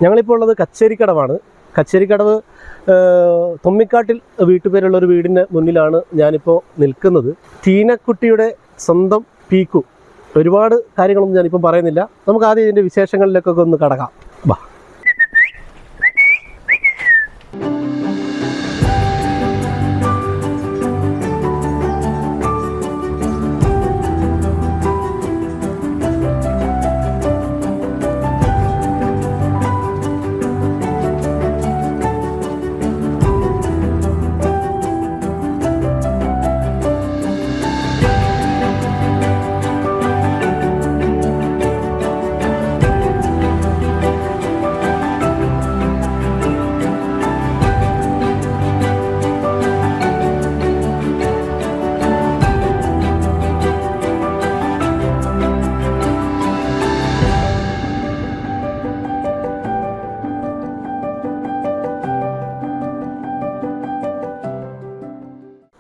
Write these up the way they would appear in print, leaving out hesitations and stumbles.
ഞങ്ങളിപ്പോൾ ഉള്ളത് കച്ചേരിക്കടവാണ്. കച്ചേരിക്കടവ് തൊമ്മിക്കാട്ടിൽ വീട്ടുപേരുള്ള ഒരു വീടിൻ്റെ മുന്നിലാണ് ഞാനിപ്പോൾ നിൽക്കുന്നത്. ടീനക്കുട്ടിയുടെ സ്വന്തം പീക്കു. ഒരുപാട് കാര്യങ്ങളൊന്നും ഞാനിപ്പം പറയുന്നില്ല. നമുക്ക് ആദ്യം ഇതിൻ്റെ വിശേഷങ്ങളിലേക്കൊക്കെ ഒന്ന് കടക്കാം. ബാ.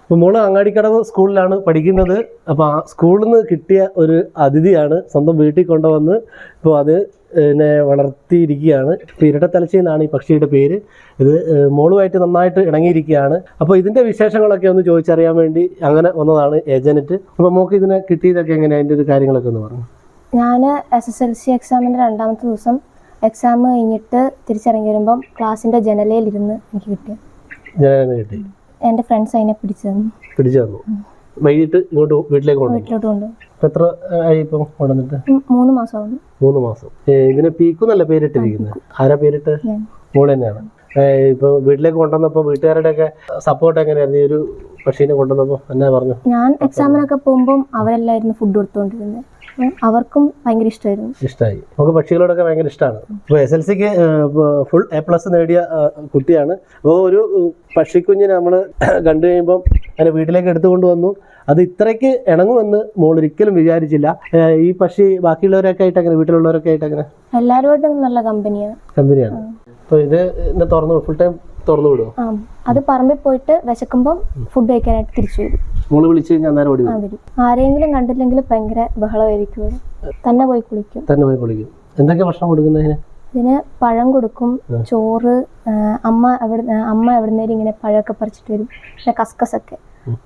അപ്പോൾ മോള് അങ്ങാടിക്കടവ് സ്കൂളിലാണ് പഠിക്കുന്നത്. അപ്പോൾ ആ സ്കൂളിൽ നിന്ന് കിട്ടിയ ഒരു അതിഥിയാണ്. സ്വന്തം വീട്ടിൽ കൊണ്ടുവന്ന് ഇപ്പോൾ അത് പിന്നെ വളർത്തിയിരിക്കുകയാണ്. ഇപ്പോൾ ഇരട്ടത്തലച്ചി എന്നാണ് ഈ പക്ഷിയുടെ പേര്. ഇത് മോളുമായിട്ട് നന്നായിട്ട് ഇണങ്ങിയിരിക്കുകയാണ്. അപ്പോൾ ഇതിൻ്റെ വിശേഷങ്ങളൊക്കെ ഒന്ന് ചോദിച്ചറിയാൻ വേണ്ടി അങ്ങനെ വന്നതാണ് ഏജന്റ്. അപ്പോൾ മോൾക്ക് ഇതിനെ കിട്ടിയതൊക്കെ എങ്ങനെയാണ്, അതിൻ്റെ ഒരു കാര്യങ്ങളൊക്കെ ഒന്ന് പറഞ്ഞു. ഞാൻ SSLC എക്സാമിൻ്റെ 2ാമത്തെ ദിവസം എക്സാം കഴിഞ്ഞിട്ട് തിരിച്ചിറങ്ങി വരുമ്പം ക്ലാസ്സിൻ്റെ ജനലയിലിരുന്ന് എനിക്ക് കിട്ടി. കിട്ടി. എൻ്റെ ഫ്രണ്ട്സ് അതിനെ പിടിച്ചു തന്നു. വൈകിട്ട് ഇങ്ങോട്ട് വീട്ടിലോട്ട് കൊണ്ടു. എത്ര ആയി ഇപ്പം കൊണ്ടുവന്നിട്ട്? 3 മാസമാകുന്നു. 3 മാസം. ഇതിന് പീക്കു നല്ല പേരിട്ടിരിക്കുന്നത്. ആരാ പേരിട്ട്? മോള് തന്നെയാണ്. ഇപ്പൊ വീട്ടിലേക്ക് കൊണ്ടുവന്നപ്പോൾ വീട്ടുകാരുടെ ഒക്കെ സപ്പോർട്ട് എങ്ങനെയായിരുന്നു ഈ ഒരു പക്ഷീനെ കൊണ്ടുവന്നപ്പോൾ? എന്നാ പറഞ്ഞു? ഞാൻ എക്സാമിനൊക്കെ പോകുമ്പോൾ അവരെല്ലായിരുന്നു ഫുഡ് കൊടുത്തുകൊണ്ടിരുന്നത്. അവർക്കും ഭയങ്കര ഇഷ്ടമായി. നമുക്ക് പക്ഷികളോടൊക്കെ ഭയങ്കര ഇഷ്ടമാണ്. ഇപ്പോൾ SSLCക്ക് ഫുൾ A+ നേടിയ കുട്ടിയാണ്. അപ്പോൾ ഒരു പക്ഷിക്കുഞ്ഞിനെ നമ്മൾ കണ്ടു കഴിയുമ്പം അതിനെ വീട്ടിലേക്ക് എടുത്തുകൊണ്ട് വന്നു. അത് ഇത്രയ്ക്ക് ഇണങ്ങുമെന്ന് മോൾ ഒരിക്കലും വിചാരിച്ചില്ല. ഈ പക്ഷി ബാക്കിയുള്ളവരൊക്കെ ആയിട്ട് അങ്ങനെ, വീട്ടിലുള്ളവരൊക്കെ ആയിട്ട് അങ്ങനെ എല്ലാവരുമായിട്ടും നല്ല കമ്പനിയാണ്. അപ്പോൾ ഇത് ഫുൾ ടൈം തുറന്നു വിടുമോ? അത് പറമ്പിൽ പോയിട്ട് വിശക്കുമ്പം ഫുഡ് കഴിക്കാനായിട്ട് തിരിച്ചു വരും. മോള് വിളിച്ചു കഴിഞ്ഞാൽ അന്നേരം ഓടി വരും. ആരെങ്കിലും കണ്ടില്ലെങ്കിൽ ഭയങ്കര ബഹളമായിരിക്കും. തന്നെ പോയി കുളിക്കും. എന്തൊക്കെ ഭക്ഷണം കൊടുക്കുന്നതിന്? ഇതിന് പഴം കൊടുക്കും, ചോറ്. അമ്മ എവിടുന്നേലും ഇങ്ങനെ പഴമൊക്കെ പറിച്ചിട്ട് വരും. പിന്നെ കസ്കസൊക്കെ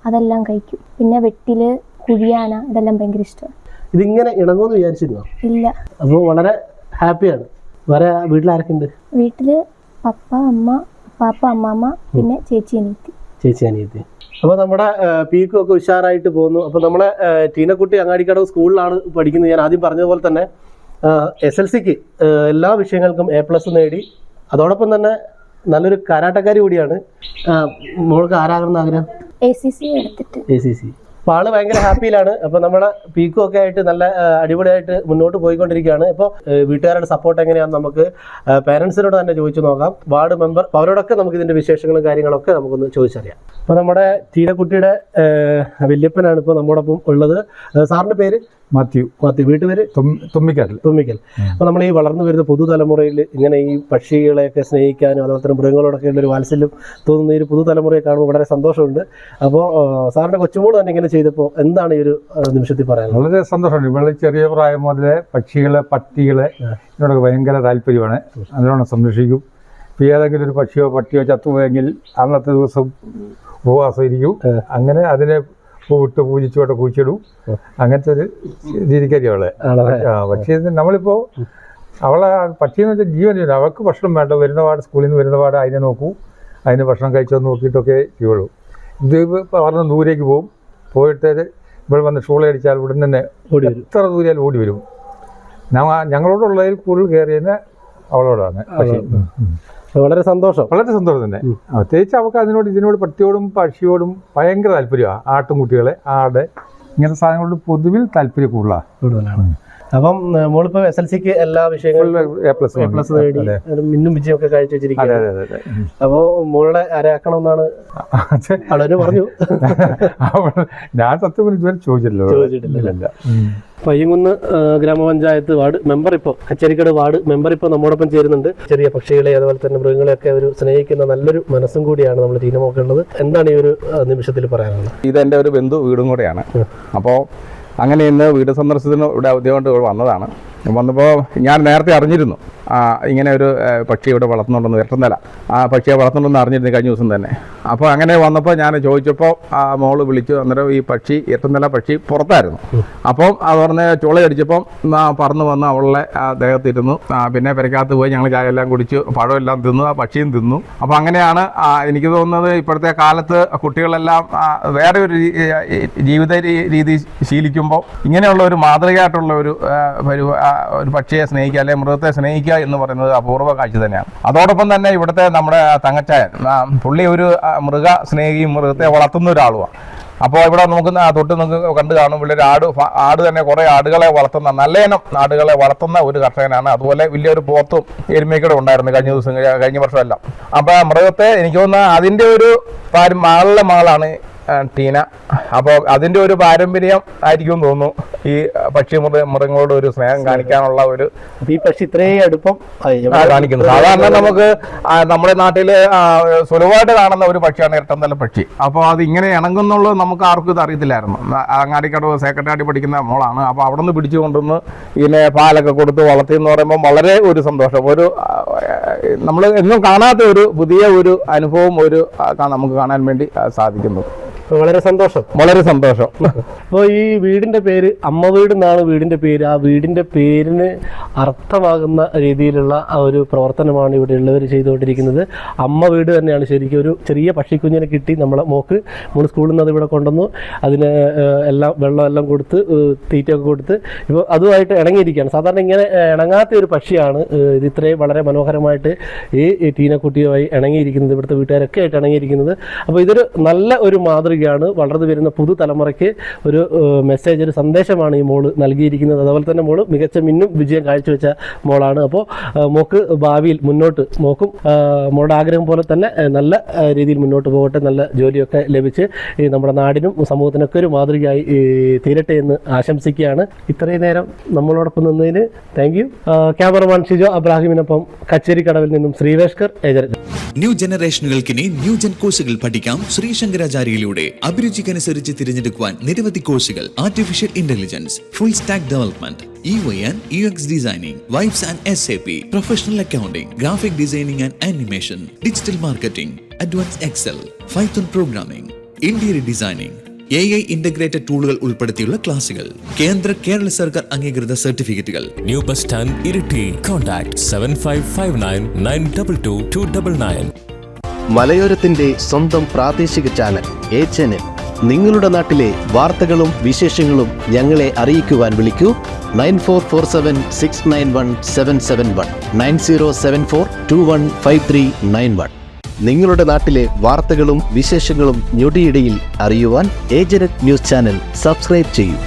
അതെല്ലാം കഴിക്കും. പിന്നെ വെട്ടില്, കുഴിയാന, ഇതെല്ലാം ഭയങ്കര ഇഷ്ടമാണ്. ഇതിങ്ങനെ ഇണങ്ങുമെന്ന് വിചാരിച്ചിരുന്നോ? ഇല്ല. അപ്പോൾ വളരെ ഹാപ്പിയാണ്. വേറെ വീട്ടിൽ ആരൊക്കെ ഉണ്ട്? വീട്ടില് പപ്പ, അമ്മാമ്മ, പിന്നെ ചേച്ചി അനിയത്തി. അപ്പോൾ നമ്മുടെ പീക്കും ഒക്കെ ഉഷാറായിട്ട് പോകുന്നു. അപ്പോൾ നമ്മളെ ടീനക്കുട്ടി അങ്ങാടിക്കടവ് സ്കൂളിലാണ് പഠിക്കുന്നത്. ഞാൻ ആദ്യം പറഞ്ഞതുപോലെ തന്നെ SSLCക്ക് എല്ലാ വിഷയങ്ങൾക്കും A+ നേടി. അതോടൊപ്പം തന്നെ നല്ലൊരു കരാട്ടക്കാരി കൂടിയാണ്. മോൾക്ക് ആരാകണമെന്ന് ആഗ്രഹം? ACC. അപ്പോൾ ആള് ഭയങ്കര ഹാപ്പിയിലാണ്. അപ്പോൾ നമ്മളെ പീക്കും ഒക്കെ ആയിട്ട് നല്ല അടിപൊളിയായിട്ട് മുന്നോട്ട് പോയിക്കൊണ്ടിരിക്കുകയാണ്. ഇപ്പോൾ വീട്ടുകാരുടെ സപ്പോർട്ട് എങ്ങനെയാണെന്ന് നമുക്ക് പേരൻസിനോട് തന്നെ ചോദിച്ചു നോക്കാം. വാർഡ് മെമ്പർ അവരോടൊക്കെ നമുക്ക് ഇതിൻ്റെ വിശേഷങ്ങളും കാര്യങ്ങളൊക്കെ നമുക്കൊന്ന് ചോദിച്ചറിയാം. അപ്പോൾ നമ്മുടെ ടീനക്കുട്ടിയുടെ വല്യപ്പനാണ് ഇപ്പോൾ നമ്മോടൊപ്പം ഉള്ളത്. സാറിൻ്റെ പേര്? മാത്യു. വീട്ടുപേര്? തുമ്മിക്കൽ. അപ്പോൾ നമ്മൾ ഈ വളർന്നു വരുന്ന പുതുതലമുറയിൽ ഇങ്ങനെ ഈ പക്ഷികളെയൊക്കെ സ്നേഹിക്കാനും അതുപോലെ തന്നെ മൃഗങ്ങളോടൊക്കെ ഉള്ളൊരു വാത്സല്യം തോന്നുന്ന ഈ ഒരു പുതുതലമുറയെ കാണുമ്പോൾ വളരെ സന്തോഷമുണ്ട്. അപ്പോൾ സാറിൻ്റെ കൊച്ചുമോൾ തന്നെ ഇങ്ങനെ ചെയ്തപ്പോൾ എന്താണ് ഈ ഒരു നിമിഷത്തിൽ പറയാൻ? വളരെ സന്തോഷമുണ്ട്. ഇവിടെ ചെറിയ പ്രായം മുതലേ പക്ഷികളെ, പട്ടികളെ ഇതിനോടൊക്കെ ഭയങ്കര താല്പര്യമാണ്. അതിനോട് സംരക്ഷിക്കും. ഇപ്പോൾ ഏതെങ്കിലും ഒരു പക്ഷിയോ പട്ടിയോ ചത്തുപോയെങ്കിൽ അന്നത്തെ ദിവസം ഉപവാസം ഇരിക്കും. അങ്ങനെ അതിനെ പൂവിട്ട് പൂജിച്ചോട്ടെ കുഴിച്ചിടും. അങ്ങനത്തെ ഒരു രീതിക്കാരി അവളെ. പക്ഷേ നമ്മളിപ്പോൾ അവളെ പക്ഷിയെന്ന് വെച്ചാൽ ജീവനില്ല. അവൾക്ക് ഭക്ഷണം വേണ്ട. വരുന്നപാട് സ്കൂളിൽ നിന്ന് വരുന്നപാട് അതിനെ നോക്കൂ, അതിന് ഭക്ഷണം കഴിച്ചോ നോക്കിയിട്ടൊക്കെ ചെയ്യുള്ളൂ. ഇത് പറഞ്ഞ ദൂരേക്ക് പോകും. പോയിട്ട് ഇവിടെ വന്ന് ഷൂളടിച്ചാൽ ഉടൻ തന്നെ എത്ര ദൂരെയാലും ഓടി വരും. ഞങ്ങളോടുള്ളതിൽ കൂടുതൽ കയറിയതിനെ അവളോടാണ്. പക്ഷേ വളരെ സന്തോഷം തന്നെ. പ്രത്യേകിച്ച് അവൾക്ക് ഇതിനോട് പട്ടിയോടും പക്ഷിയോടും ഭയങ്കര താല്പര്യമാണ്. ആട്ടുംകുട്ടികളെ, ആട്, ഇങ്ങനത്തെ സാധനങ്ങളോട് പൊതുവിൽ താല്പര്യം കൂടുതലാണ്. അപ്പം മോളിപ്പോൾ SSLCക്ക് എല്ലാ വിഷയങ്ങളിലും A+ നേടി മിന്നും വിജയമൊക്കെ കാഴ്ച വെച്ചിരിക്കുന്നത്. അപ്പോൾ മോളെ ആരാക്കണമെന്നാണ് അവള് പറഞ്ഞു. ഞാൻ സത്യം ഇതുവരെ ചോദിച്ചിട്ടില്ല. പയ്യങ്കുന്ന് ഗ്രാമപഞ്ചായത്ത് വാർഡ് മെമ്പർ ഇപ്പോൾ കച്ചേരിക്കട വാർഡ് മെമ്പർ ഇപ്പോൾ നമ്മോടൊപ്പം ചേരുന്നുണ്ട്. ചെറിയ പക്ഷികളെ അതുപോലെ തന്നെ മൃഗങ്ങളെയൊക്കെ ഒരു സ്നേഹിക്കുന്ന നല്ലൊരു മനസ്സും കൂടിയാണ് നമ്മൾ ടീനമൊക്കെ ഉള്ളത്. എന്താണ് ഈ ഒരു നിമിഷത്തിൽ പറയാനുള്ളത്? ഇതെൻ്റെ ഒരു ബന്ധു വീടും കൂടെയാണ്. അപ്പോൾ അങ്ങനെ ഇന്ന് വീട് സന്ദർശനത്തിന് ഇവിടെ ഔദ്യോഗികമായിട്ട് വന്നതാണ്. വന്നപ്പോൾ ഞാൻ നേരത്തെ അറിഞ്ഞിരുന്നു ഇങ്ങനെ ഒരു പക്ഷി ഇവിടെ വളർത്തുന്നുണ്ടെന്ന്, എട്ടന്തല ആ പക്ഷിയെ വളർത്തുന്നുണ്ടെന്ന് അറിഞ്ഞിരുന്നു കഴിഞ്ഞ ദിവസം തന്നെ. അപ്പോൾ അങ്ങനെ വന്നപ്പോൾ ഞാൻ ചോദിച്ചപ്പോൾ മോള് വിളിച്ചു. അന്നേരം ഈ പക്ഷി എട്ടന്തല പക്ഷി പുറത്തായിരുന്നു. അപ്പം അത് പറഞ്ഞ് ചുളയടിച്ചപ്പം പറന്ന് വന്ന് അവളുടെ ദേഹത്തിരുന്നു. പിന്നെ പെരക്കകത്ത് പോയി ഞങ്ങൾ ചായ എല്ലാം കുടിച്ചു, പഴമെല്ലാം തിന്നു, ആ പക്ഷിയും തിന്നു. അപ്പോൾ അങ്ങനെയാണ് എനിക്ക് തോന്നുന്നത് ഇപ്പോഴത്തെ കാലത്ത് കുട്ടികളെല്ലാം വേറെ ഒരു ജീവിത രീതി ശീലിക്കുമ്പോൾ ഇങ്ങനെയുള്ള ഒരു മാതൃകയായിട്ടുള്ള ഒരു പക്ഷിയെ സ്നേഹിക്കുക അല്ലെങ്കിൽ മൃഗത്തെ സ്നേഹിക്കുക എന്ന് പറയുന്നത് അപൂർവ കാഴ്ച തന്നെയാണ്. അതോടൊപ്പം തന്നെ ഇവിടുത്തെ നമ്മുടെ തങ്കച്ചായൻ പുള്ളി ഒരു മൃഗ സ്നേഹിയും മൃഗത്തെ വളർത്തുന്ന ഒരാളുമാണ്. അപ്പോൾ ഇവിടെ നമുക്ക് തൊട്ട് നിങ്ങൾക്ക് കണ്ടു കാണും, ഇവിടെ ആട് തന്നെ കുറേ ആടുകളെ വളർത്തുന്ന നല്ല ഇനം ആടുകളെ വളർത്തുന്ന ഒരു കർഷകനാണ്. അതുപോലെ വലിയൊരു പോത്തും എരുമയൊക്കെ ഉണ്ടായിരുന്നു കഴിഞ്ഞ വർഷമെല്ലാം. അപ്പോൾ മൃഗത്തെ എനിക്ക് തോന്നുന്നത് അതിൻ്റെ ഒരു മകളാണ് ടീന. അപ്പോൾ അതിൻ്റെ ഒരു പാരമ്പര്യം ആയിരിക്കും തോന്നുന്നു ഈ പക്ഷി മൃഗങ്ങളോട് ഒരു സ്നേഹം കാണിക്കാനുള്ള ഒരു ഈ പക്ഷി ഇത്രയും അടുപ്പം കാണിക്കുന്നത്. സാധാരണ നമുക്ക് നമ്മുടെ നാട്ടിൽ സുലഭമായിട്ട് കാണുന്ന ഒരു പക്ഷിയാണ് എട്ടന്തല പക്ഷി. അപ്പോൾ അത് ഇങ്ങനെ ഇണങ്ങുന്നുള്ളത് നമുക്ക് ആർക്കും ഇത് അറിയത്തില്ലായിരുന്നു. അങ്ങാടിക്കടവ് സെക്രട്ടറി പഠിക്കുന്ന മോളാണ്. അപ്പോൾ അവിടെ നിന്ന് പിടിച്ചു കൊണ്ടുവന്ന് ഇതിനെ പാലൊക്കെ കൊടുത്ത് വളർത്തി എന്ന് പറയുമ്പോൾ വളരെ ഒരു സന്തോഷം, ഒരു നമ്മൾ എന്നും കാണാത്ത ഒരു പുതിയ ഒരു അനുഭവം നമുക്ക് കാണാൻ വേണ്ടി സാധിക്കുന്നു. വളരെ സന്തോഷം, വളരെ സന്തോഷം. അപ്പോൾ ഈ വീടിന്റെ പേര് അമ്മ വീട് എന്നാണ് വീടിന്റെ പേര്. ആ വീടിന്റെ പേരിന് അർത്ഥമാകുന്ന രീതിയിലുള്ള ആ ഒരു പ്രവർത്തനമാണ് ഇവിടെ ഉള്ളവർ ചെയ്തുകൊണ്ടിരിക്കുന്നത്. അമ്മ വീട് തന്നെയാണ് ശരിക്കും. ഒരു ചെറിയ പക്ഷിക്കുഞ്ഞിനെ കിട്ടി നമ്മളെ മോക്ക് സ്കൂളിൽ നിന്ന് അത് ഇവിടെ കൊണ്ടുവന്നു. അതിന് എല്ലാം വെള്ളമെല്ലാം കൊടുത്ത് തീറ്റയൊക്കെ കൊടുത്ത് ഇപ്പോൾ അതുമായിട്ട് ഇണങ്ങിയിരിക്കുകയാണ്. സാധാരണ ഇങ്ങനെ ഇണങ്ങാത്ത ഒരു പക്ഷിയാണ് ഇത് ഇത്രയും വളരെ മനോഹരമായിട്ട് ഈ ടീനക്കുട്ടിയുമായി ഇണങ്ങിയിരിക്കുന്നത്, ഇവിടുത്തെ വീട്ടുകാരൊക്കെ ആയിട്ട് ഇണങ്ങിയിരിക്കുന്നത്. അപ്പോൾ ഇതൊരു നല്ല ഒരു മാതൃക വളർന്നു വരുന്ന പുതുതലമുറയ്ക്ക് ഒരു മെസ്സേജ്, ഒരു സന്ദേശമാണ് ഈ മോള് നൽകിയിരിക്കുന്നത്. അതുപോലെ തന്നെ മോള് മികച്ച വിജയം കാഴ്ചവെച്ച മോളാണ്. അപ്പോൾ മോക്ക് ഭാവിയിൽ മുന്നോട്ട് മോക്കും മോളുടെ ആഗ്രഹം പോലെ തന്നെ നല്ല രീതിയിൽ മുന്നോട്ട് പോകട്ടെ, നല്ല ജോലിയൊക്കെ ലഭിച്ച് നമ്മുടെ നാടിനും സമൂഹത്തിനൊക്കെ ഒരു മാതൃകയായി തീരട്ടെ എന്ന് ആശംസിക്കുകയാണ്. ഇത്രയും നേരം നമ്മളോടൊപ്പം നിന്നതിന് താങ്ക് യു. ക്യാമറമാൻ ഷിജോ അബ്രാഹിമിനൊപ്പം കച്ചേരിക്കടവിൽ നിന്നും ശ്രീവേഷ്കർ ഏജന്റ്. ന്യൂ ജനറേഷനുകൾക്കിനി ന്യൂജൻ കോഴ്സുകൾ പഠിക്കാം ശ്രീശങ്കരാചാര്യയിലൂടെ. അഭിരുചിക്കനുസരിച്ച് തിരഞ്ഞെടുക്കുവാൻ നിരവധി കോഴ്സുകൾ: artificial intelligence, full stack development, EY and UX designing, Vibes and SAP, professional accounting, graphic designing and animation, digital marketing, advanced Excel, Python programming, interior designing, AI integrated ടൂളുകൾ ഉൾപ്പെടുത്തിയുള്ള ക്ലാസുകൾ, കേരള സർക്കാർ അംഗീകൃത സർട്ടിഫിക്കറ്റുകൾ. New bus stand, Iritty. Contact 7559922299. മലയോരത്തിന്റെ സ്വന്തം പ്രാദേശിക channel HNN. നിങ്ങളുടെ നാട്ടിലെ വാർത്തകളും വിശേഷങ്ങളും ഞങ്ങളെ അറിയിക്കുവാൻ വിളിക്കൂ 9447691771 9074215391. നിങ്ങളുടെ നാട്ടിലെ വാർത്തകളും വിശേഷങ്ങളും ഞൊടിയിടയിൽ അറിയുവാൻ ഏജന്റ് ന്യൂസ് ചാനൽ സബ്സ്ക്രൈബ് ചെയ്യൂ.